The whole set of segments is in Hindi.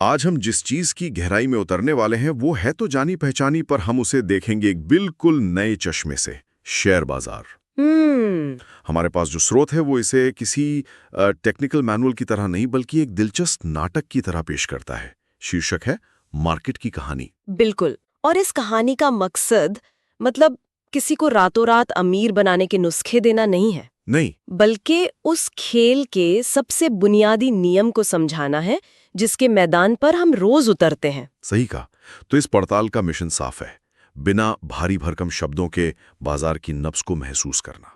आज हम जिस चीज की गहराई में उतरने वाले हैं वो है तो जानी पहचानी, पर हम उसे देखेंगे एक बिल्कुल नए चश्मे से। शेयर बाजार। हम्म। हमारे पास जो स्रोत है वो इसे किसी टेक्निकल मैनुअल की तरह नहीं बल्कि एक दिलचस्प नाटक की तरह पेश करता है। शीर्षक है मार्केट की कहानी। बिल्कुल। और इस कहानी का मकसद मतलब किसी को रातों रात अमीर बनाने के नुस्खे देना नहीं है, नहीं। बल्कि उस खेल के सबसे बुनियादी नियम को समझाना है जिसके मैदान पर हम रोज उतरते हैं। सही कहा। तो इस पड़ताल का मिशन साफ है, बिना भारी भरकम शब्दों के बाजार की नब्ज को महसूस करना।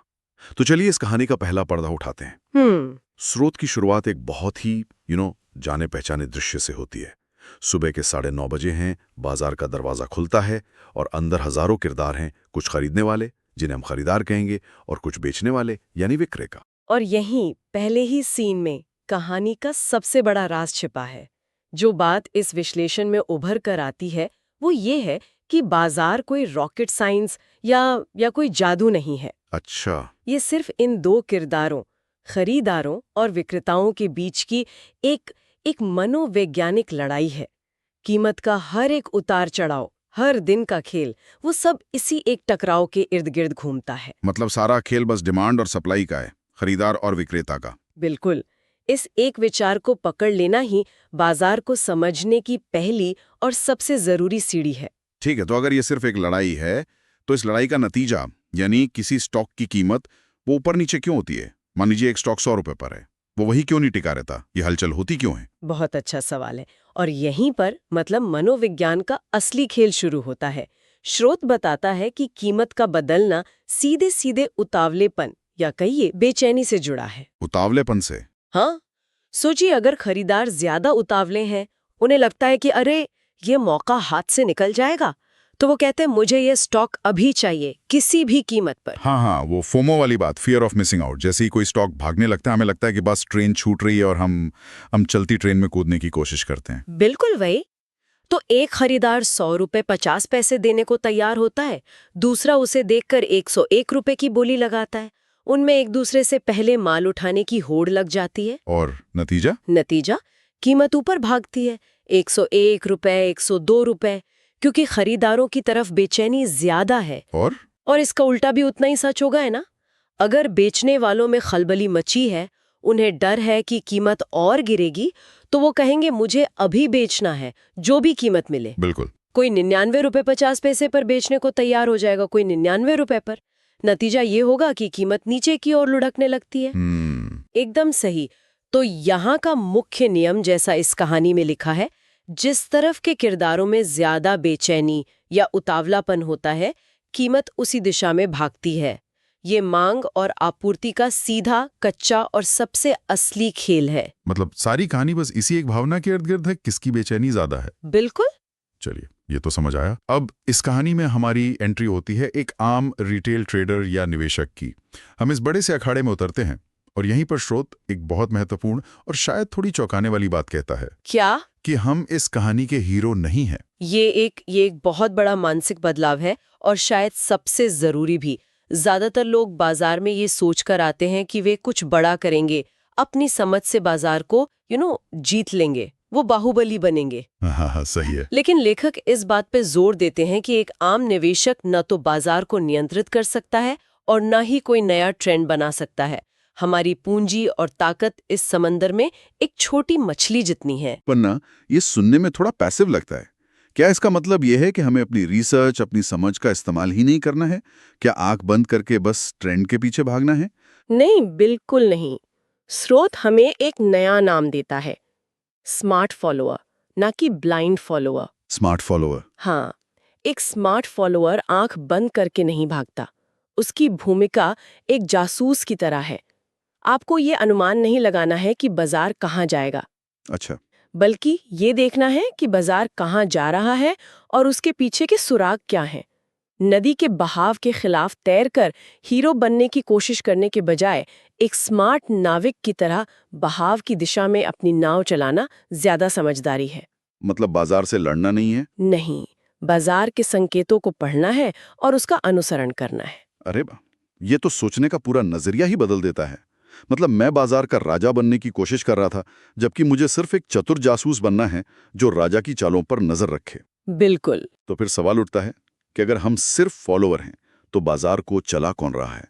तो चलिए इस कहानी का पहला पर्दा उठाते हैं। स्रोत की शुरुआत एक बहुत ही जाने पहचाने दृश्य से होती है। सुबह के 9:30 बजे हैं, बाजार का दरवाजा खुलता है और अंदर हजारों किरदार हैं। कुछ खरीदने वाले, जिन्हें हम खरीदार कहेंगे, और कुछ बेचने वाले यानी विक्रेता। और यहीं पहले ही सीन में कहानी का सबसे बड़ा राज छिपा है। जो बात इस विश्लेषण में उभर कर आती है वो ये है कि बाजार कोई रॉकेट साइंस या कोई जादू नहीं है। अच्छा। ये सिर्फ इन दो किरदारों, खरीदारों और विक्रेताओं के बीच की एक मनोवैज्ञानिक लड़ाई है। कीमत का हर एक उतार चढ़ाव, हर दिन का खेल, वो सब इसी एक टकराव के इर्द गिर्द घूमता है। मतलब सारा खेल बस डिमांड और सप्लाई का है, खरीदार और विक्रेता का। बिल्कुल। इस एक विचार को पकड़ लेना ही बाजार को समझने की पहली और सबसे जरूरी सीढ़ी है। ठीक है, तो अगर ये सिर्फ एक लड़ाई है तो इस लड़ाई का नतीजा यानी किसी स्टॉक की कीमत वो ऊपर नीचे क्यों होती है? मान लीजिए एक स्टॉक 100 रुपए पर है, वो वही क्यों नहीं टिका रहता? ये हलचल होती क्यों है? बहुत अच्छा सवाल है। और यहीं पर मतलब मनोविज्ञान का असली खेल शुरू होता है। स्रोत बताता है कि कीमत का बदलना सीधे सीधे उतावलेपन या कहिए बेचैनी से जुड़ा है। उतावलेपन से? हाँ, सोचिए अगर खरीदार ज्यादा उतावले हैं, उन्हें लगता है कि अरे ये मौका हाथ से निकल जाएगा, तो वो कहते हैं मुझे ये स्टॉक अभी चाहिए किसी भी कीमत पर। हाँ, वो फोमो वाली बात, फियर ऑफ मिसिंग आउट। जैसे ही कोई स्टॉक भागने लगता है, हमें लगता है कि बस ट्रेन छूट रही है और हम चलती ट्रेन में कूदने की कोशिश करते हैं। बिल्कुल वही। तो एक खरीदार 100 रुपए 50 पैसे देने को तैयार होता है, दूसरा उसे देखकर 101 रुपए की बोली लगाता है। उनमें एक दूसरे से पहले माल उठाने की होड़ लग जाती है और नतीजा कीमत ऊपर भागती है। 101 रुपए, 102 रुपए, क्योंकि खरीदारों की तरफ बेचैनी ज्यादा है। और इसका उल्टा भी उतना ही सच होगा, है ना? अगर बेचने वालों में खलबली मची है, उन्हें डर है कि कीमत और गिरेगी, तो वो कहेंगे मुझे अभी बेचना है, जो भी कीमत मिले। बिल्कुल। कोई 99 रुपए 50 पैसे पर बेचने को तैयार हो जाएगा, कोई 99 रुपए पर। नतीजा ये होगा कि कीमत नीचे की ओर लुढ़कने लगती है। एकदम सही। तो यहाँ का मुख्य नियम जैसा इस कहानी में लिखा है, जिस तरफ के किरदारों में ज्यादा बेचैनी या उतावलापन होता है, कीमत उसी दिशा में भागती है। ये मांग और आपूर्ति का सीधा, कच्चा और सबसे असली खेल है। मतलब सारी कहानी बस इसी एक भावना के इर्द गिर्द है, किसकी बेचैनी ज्यादा है। बिल्कुल। चलिए, ये तो समझ आया। अब इस कहानी में हमारी एंट्री होती है एक आम रिटेल ट्रेडर या निवेशक की। हम इस बड़े से अखाड़े में उतरते हैं और यहीं पर स्रोत एक बहुत महत्वपूर्ण और शायद थोड़ी चौंकाने वाली बात कहता है। क्या? कि हम इस कहानी के हीरो नहीं हैं। ये एक बहुत बड़ा मानसिक बदलाव है और शायद सबसे जरूरी भी। ज्यादातर लोग बाजार में ये सोचकर आते हैं कि वे कुछ बड़ा करेंगे, अपनी समझ से बाजार को जीत लेंगे, वो बाहुबली बनेंगे। हाँ, सही है। लेकिन लेखक इस बात पे जोर देते हैं कि एक आम निवेशक न तो बाजार को नियंत्रित कर सकता है और न ही कोई नया ट्रेंड बना सकता है। हमारी पूंजी और ताकत इस समंदर में एक छोटी मछली जितनी है। पर ना, ये सुनने में थोड़ा पैसिव लगता है। क्या इसका मतलब ये है कि हमें अपनी रिसर्च, अपनी समझ का इस्तेमाल ही नहीं करना है? क्या आंख बंद करके बस ट्रेंड के पीछे भागना है? नहीं, बिल्कुल नहीं। स्रोत हमें एक नया नाम देता है, स्मार्ट फॉलोअर, ना कि ब्लाइंड फॉलोअर। Smart follower? हाँ, एक स्मार्ट फॉलोअर आंख बंद करके नहीं भागता। उसकी भूमिका एक जासूस की तरह है। आपको ये अनुमान नहीं लगाना है कि बाजार कहाँ जाएगा। अच्छा। बल्कि ये देखना है कि बाजार कहाँ जा रहा है और उसके पीछे के सुराग क्या हैं। नदी के बहाव के खिलाफ तैरकर हीरो बनने की कोशिश करने के बजाय एक स्मार्ट नाविक की तरह बहाव की दिशा में अपनी नाव चलाना ज्यादा समझदारी है। मतलब बाजार से लड़ना नहीं है? नहीं, बाजार के संकेतों को पढ़ना है और उसका अनुसरण करना है। अरे वाह, ये तो सोचने का पूरा नजरिया ही बदल देता है। मतलब मैं बाजार का राजा बनने की कोशिश कर रहा था, जबकि मुझे सिर्फ एक चतुर जासूस बनना है जो राजा की चालों पर नजर रखे। बिल्कुल। तो फिर सवाल उठता है कि अगर हम सिर्फ फॉलोवर हैं तो बाजार को चला कौन रहा है?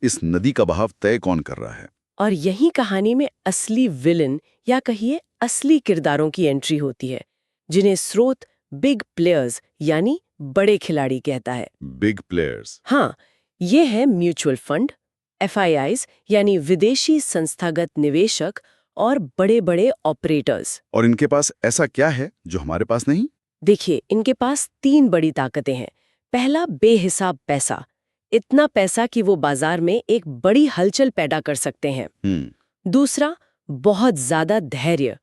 इस नदी का बहाव तय कौन कर रहा है? और यही कहानी में असली विलन या कहिए असली किरदारों की एंट्री होती है, जिन्हें स्रोत बिग प्लेयर्स यानी बड़े खिलाड़ी कहता है। Big players. हाँ, ये है म्यूचुअल फंड, FIIs यानी विदेशी संस्थागत निवेशक और बड़े-बड़े ऑपरेटर्स। और इनके पास ऐसा क्या है जो हमारे पास नहीं? देखिए, इनके पास 3 बड़ी ताकतें हैं। पहला, बेहिसाब पैसा। इतना पैसा कि वो बाजार में एक बड़ी हलचल पैदा कर सकते हैं। दूसरा, बहुत ज्यादा धैर्य।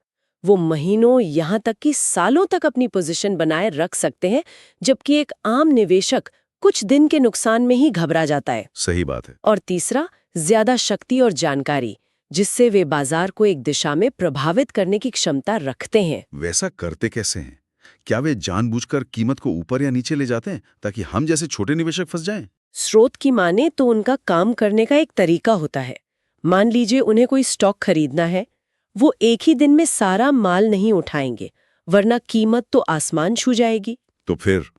वो महीनों यहाँ तक कि सालों तक अपनी पोजीशन बनाए रख सकते हैं, जबकि एक आम निवेशक कुछ दिन के नुकसान में ही घबरा जाता है। सही बात है। और तीसरा, ज्यादा शक्ति और जानकारी, जिससे वे बाजार को एक दिशा में प्रभावित करने की क्षमता रखते हैं। वैसा करते कैसे हैं? क्या वे जानबूझकर कीमत को ऊपर या नीचे ले जाते हैं ताकि हम जैसे छोटे निवेशक फंस जाएं? स्रोत की माने तो उनका काम करने का एक तरीका होता है। मान लीजिए उन्हें कोई स्टॉक खरीदना है, वो एक ही दिन में सारा माल नहीं उठाएंगे, वरना कीमत तो आसमान छू जाएगी। तो फिर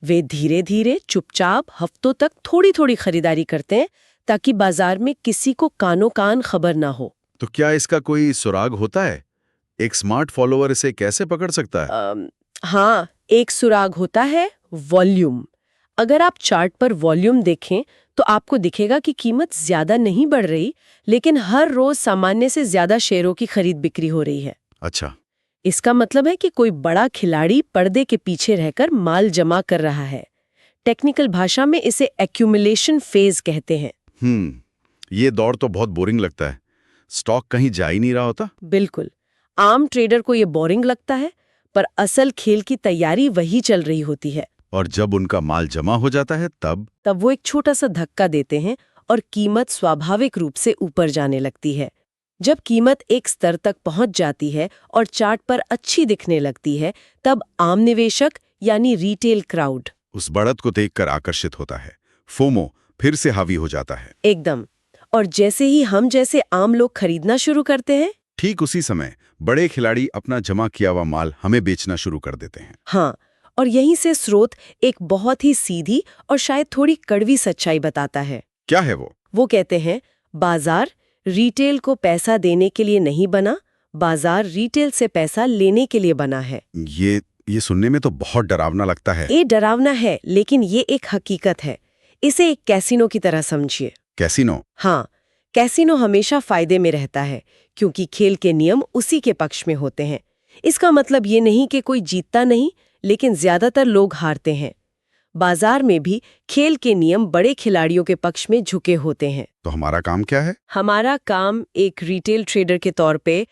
वे धीरे धीरे चुपचाप हफ्तों तक थोड़ी थोड़ी खरीदारी करते हैं, ताकि बाजार में किसी को कानो कान खबर ना हो। तो क्या इसका कोई सुराग होता है? एक स्मार्ट फॉलोवर इसे कैसे पकड़ सकता है? हाँ, एक सुराग होता है, वॉल्यूम। अगर आप चार्ट पर वॉल्यूम देखें तो आपको दिखेगा कि कीमत ज्यादा नहीं बढ़ रही, लेकिन हर रोज सामान्य से ज्यादा शेयरों की खरीद बिक्री हो रही है। अच्छा। इसका मतलब है कि कोई बड़ा खिलाड़ी पर्दे के पीछे रहकर माल जमा कर रहा है। टेक्निकल भाषा में इसे एक्यूमुलेशन फेज कहते हैं। ये दौर तो बहुत बोरिंग लगता है। स्टॉक कहीं जा ही नहीं रहा होता। बिल्कुल। आम ट्रेडर को ये बोरिंग लगता है, पर असल खेल की तैयारी वही चल रही होती है। और जब उनका माल जमा हो जाता है तब वो एक छोटा सा धक्का देते हैं और कीमत स्वाभाविक रूप से ऊपर जाने लगती है। जब कीमत एक स्तर तक पहुंच जाती है और चार्ट पर अच्छी दिखने लगती है, तब आम निवेशक यानी रिटेल क्राउड उस बढ़त को देखकर आकर्षित होता है। फोमो फिर से हावी हो जाता है। एकदम। और जैसे ही हम जैसे आम लोग खरीदना शुरू करते हैं, ठीक उसी समय बड़े खिलाड़ी अपना जमा किया हुआ माल हमें बेचना शुरू कर देते हैं। हाँ, और यहीं से स्रोत एक बहुत ही सीधी और शायद थोड़ी कड़वी सच्चाई बताता है। क्या है वो? वो कहते हैं, बाजार रिटेल को पैसा देने के लिए नहीं बना, बाजार रिटेल से पैसा लेने के लिए बना है। ये सुनने में तो बहुत डरावना लगता है। ये डरावना है, लेकिन ये एक हकीकत है। इसे एक कैसीनो की तरह समझिए। कैसीनो? हाँ, कैसीनो हमेशा फायदे में रहता है, क्योंकि खेल के नियम उसी के पक्ष में होते हैं। इसका मतलब ये नहीं कि कोई जीतता नहीं, लेकिन ज्यादातर लोग हारते हैं। बाजार में भी खेल के नियम बड़े खिलाड़ियों के पक्ष में झुके होते हैं। तो हमारा काम क्या है? हमारा काम एक रिटेल ट्रेडर के तौर पे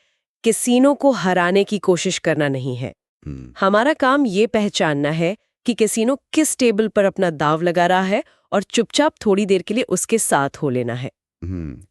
कैसीनो को हराने की कोशिश करना नहीं है। हमारा काम ये पहचानना है कि कैसीनो किस टेबल पर अपना दाव लगा रहा है और चुपचाप थोड़ी देर के लिए उसके साथ हो लेना है।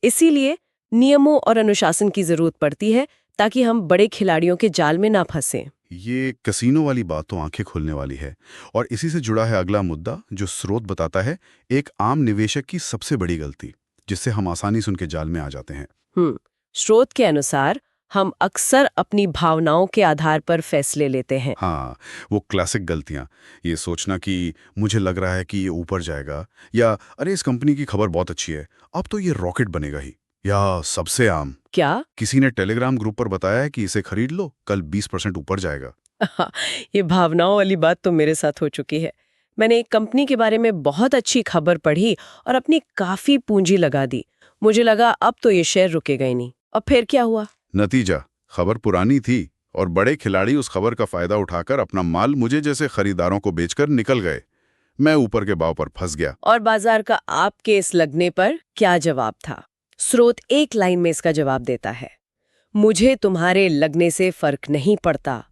इसीलिए नियमों और अनुशासन की जरूरत पड़ती है, ताकि हम बड़े खिलाड़ियों के जाल में ना फंसें। ये कैसीनो वाली बात तो आंखें खोलने वाली है। और इसी से जुड़ा है अगला मुद्दा, जो स्रोत बताता है एक आम निवेशक की सबसे बड़ी गलती, जिससे हम आसानी से उनके जाल में आ जाते हैं। स्रोत के अनुसार हम अक्सर अपनी भावनाओं के आधार पर फैसले लेते हैं। हाँ, वो क्लासिक गलतियां। ये सोचना कि मुझे लग रहा है कि ये ऊपर जाएगा, या अरे इस कंपनी की खबर बहुत अच्छी है, अब तो ये रॉकेट बनेगा ही। या सबसे आम, क्या किसी ने टेलीग्राम ग्रुप पर बताया है कि इसे खरीद लो, कल 20% ऊपर जाएगा। ये भावनाओं वाली बात तो मेरे साथ हो चुकी है। मैंने एक कंपनी के बारे में बहुत अच्छी खबर पढ़ी और अपनी काफी पूंजी लगा दी। मुझे लगा अब तो ये शेयर रुकेगा ही नहीं। और फिर क्या हुआ? नतीजा, खबर पुरानी थी और बड़े खिलाड़ी उस खबर का फायदा उठाकर अपना माल मुझे जैसे खरीदारों को बेचकर निकल गए। मैं ऊपर के भाव पर फंस गया। और बाजार का आपके इस लगने पर क्या जवाब था? स्रोत एक लाइन में इसका जवाब देता है, मुझे तुम्हारे लगने से फर्क नहीं पड़ता।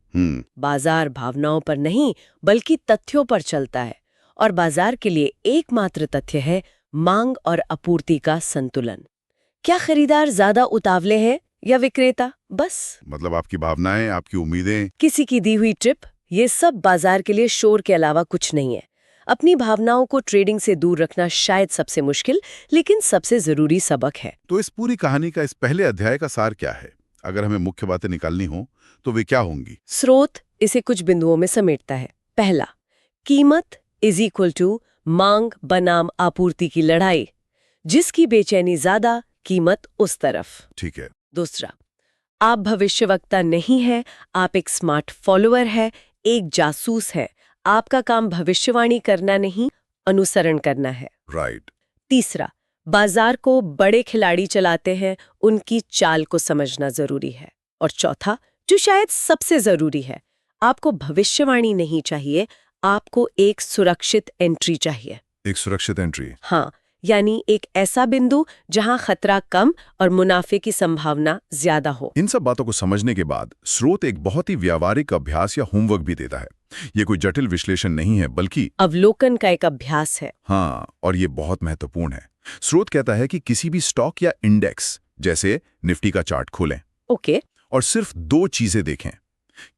बाजार भावनाओं पर नहीं बल्कि तथ्यों पर चलता है, और बाजार के लिए एकमात्र तथ्य है मांग और आपूर्ति का संतुलन। क्या खरीदार ज्यादा उतावले हैं या विक्रेता? बस मतलब आपकी भावनाएं, आपकी उम्मीदें, किसी की दी हुई टिप, ये सब बाजार के लिए शोर के अलावा कुछ नहीं है। अपनी भावनाओं को ट्रेडिंग से दूर रखना शायद सबसे मुश्किल लेकिन सबसे जरूरी सबक है। तो इस पूरी कहानी का इस पहले अध्याय का सार क्या है? अगर हमें मुख्य बातें निकालनी हो तो वे क्या होंगी? स्रोत इसे कुछ बिंदुओं में समेटता है। पहला, कीमत इज इक्वल टू मांग बनाम आपूर्ति की लड़ाई, जिसकी बेचैनी ज्यादा कीमत उस तरफ। ठीक है। दूसरा, आप भविष्यवक्ता नहीं है, आप एक स्मार्ट फॉलोअर है, एक जासूस है। आपका काम भविष्यवाणी करना नहीं, अनुसरण करना है। राइट। तीसरा, बाजार को बड़े खिलाड़ी चलाते हैं, उनकी चाल को समझना जरूरी है। और चौथा, जो शायद सबसे जरूरी है, आपको भविष्यवाणी नहीं चाहिए, आपको एक सुरक्षित एंट्री चाहिए। एक सुरक्षित एंट्री। हाँ, यानी एक ऐसा बिंदु जहां खतरा कम और मुनाफे की संभावना ज्यादा हो। इन सब बातों को समझने के बाद स्रोत एक बहुत ही व्यावहारिक अभ्यास या होमवर्क भी देता है। ये कोई जटिल विश्लेषण नहीं है, बल्कि अवलोकन का एक अभ्यास है। हाँ, और ये बहुत महत्वपूर्ण है। स्रोत कहता है कि किसी भी स्टॉक या इंडेक्स, जैसे निफ्टी का चार्ट खोलें ओके। और सिर्फ 2 चीजें देखें।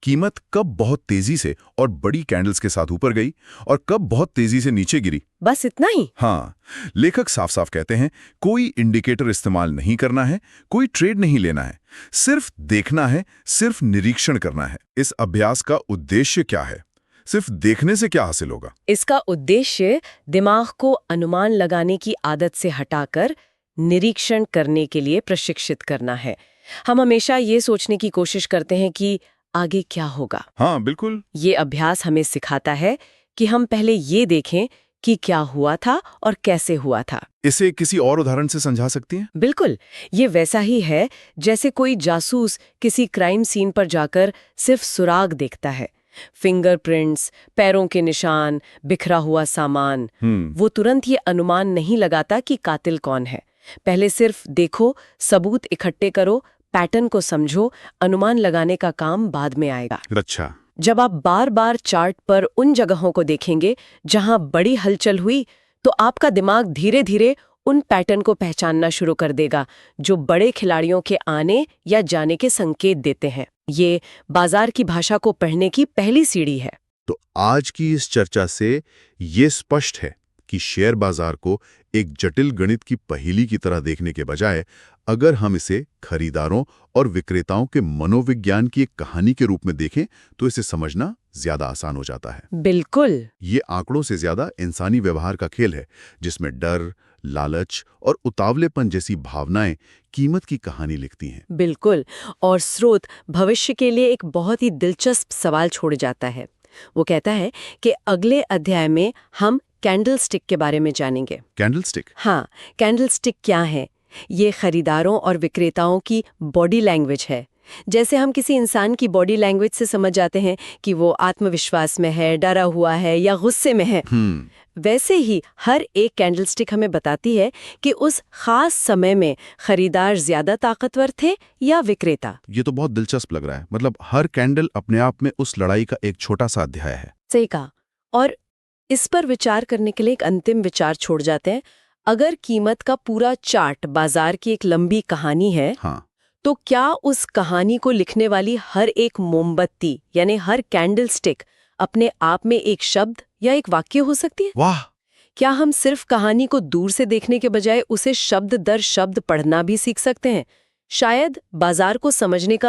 कीमत कब बहुत तेजी से और बड़ी कैंडल्स के साथ ऊपर गई और कब बहुत तेजी से नीचे गिरी। बस इतना ही? हाँ, लेखक साफ साफ कहते हैं कोई इंडिकेटर इस्तेमाल नहीं करना है, कोई ट्रेड नहीं लेना है, सिर्फ देखना है, सिर्फ निरीक्षण करना है। इस अभ्यास का उद्देश्य क्या है? सिर्फ देखने से क्या हासिल होगा? इसका उद्देश्य दिमाग को अनुमान लगाने की आदत से हटाकर निरीक्षण करने के लिए प्रशिक्षित करना है। हम हमेशा ये सोचने की कोशिश करते हैं कि आगे क्या होगा। हाँ, बिल्कुल। ये अभ्यास हमें सिखाता है कि हम पहले ये देखें कि क्या हुआ था और कैसे हुआ था। इसे किसी और उदाहरण से समझा सकती हैं? बिल्कुल, ये वैसा ही है जैसे कोई जासूस किसी क्राइम सीन पर जाकर सिर्फ सुराग देखता है, फिंगरप्रिंट्स, पैरों के निशान, बिखरा हुआ सामान। वो तुरंत ये अनुमान नहीं लगाता कि कातिल कौन है। पहले सिर्फ देखो, सबूत इकट्ठे करो, पैटर्न को समझो, अनुमान लगाने का काम बाद में आएगा। अच्छा। जब आप बार बार चार्ट पर उन जगहों को देखेंगे जहां बड़ी हलचल हुई, तो आपका दिमाग धीरे धीरे उन पैटर्न को पहचानना शुरू कर देगा जो बड़े खिलाड़ियों के आने या जाने के संकेत देते हैं। ये बाजार की भाषा को पढ़ने की पहली सीढ़ी है। तो आज की इस चर्चा से ये स्पष्ट है कि शेयर बाजार को एक जटिल गणित की पहेली की तरह देखने के बजाय अगर हम इसे खरीदारों और विक्रेताओं के मनोविज्ञान की एक कहानी के रूप में देखें तो इसे समझना ज्यादा आसान हो जाता है। बिल्कुल। ये आंकड़ों से ज्यादा इंसानी व्यवहार का खेल है, जिसमें डर, लालच और उतावलेपन जैसी भावनाएं कीमत की कहानी लिखती हैं। बिल्कुल। और स्रोत भविष्य के लिए एक बहुत ही दिलचस्प सवाल छोड़ जाता है। वो कहता है कि अगले अध्याय में हम कैंडलस्टिक के बारे में जानेंगे। कैंडलस्टिक? हाँ, कैंडलस्टिक क्या है? ये खरीदारों और विक्रेताओं की बॉडी लैंग्वेज है। जैसे हम किसी इंसान की बॉडी लैंग्वेज से समझ जाते हैं कि वो आत्मविश्वास में है, डरा हुआ है या गुस्से में है, वैसे ही हर एक कैंडलस्टिक हमें बताती है कि उस खास समय में खरीदार ज्यादा ताकतवर थे या विक्रेता। ये तो बहुत दिलचस्प लग रहा है। मतलब हर कैंडल अपने आप में उस लड़ाई का एक छोटा सा अध्याय है। सही कहा। और इस पर विचार करने के लिए एक अंतिम विचार छोड़ जाते हैं। अगर कीमत का पूरा चार्ट बाजार की एक लंबी कहानी है, हाँ, तो क्या उस कहानी को लिखने वाली हर एक मोमबत्ती यानी हर कैंडलस्टिक अपने आप में एक शब्द या एक वाक्य हो सकती है? वाह! क्या हम सिर्फ कहानी को दूर से देखने के बजाय उसे शब्द दर शब्द पढ़ना भी सीख सकते हैं? शायद बाजार को समझने का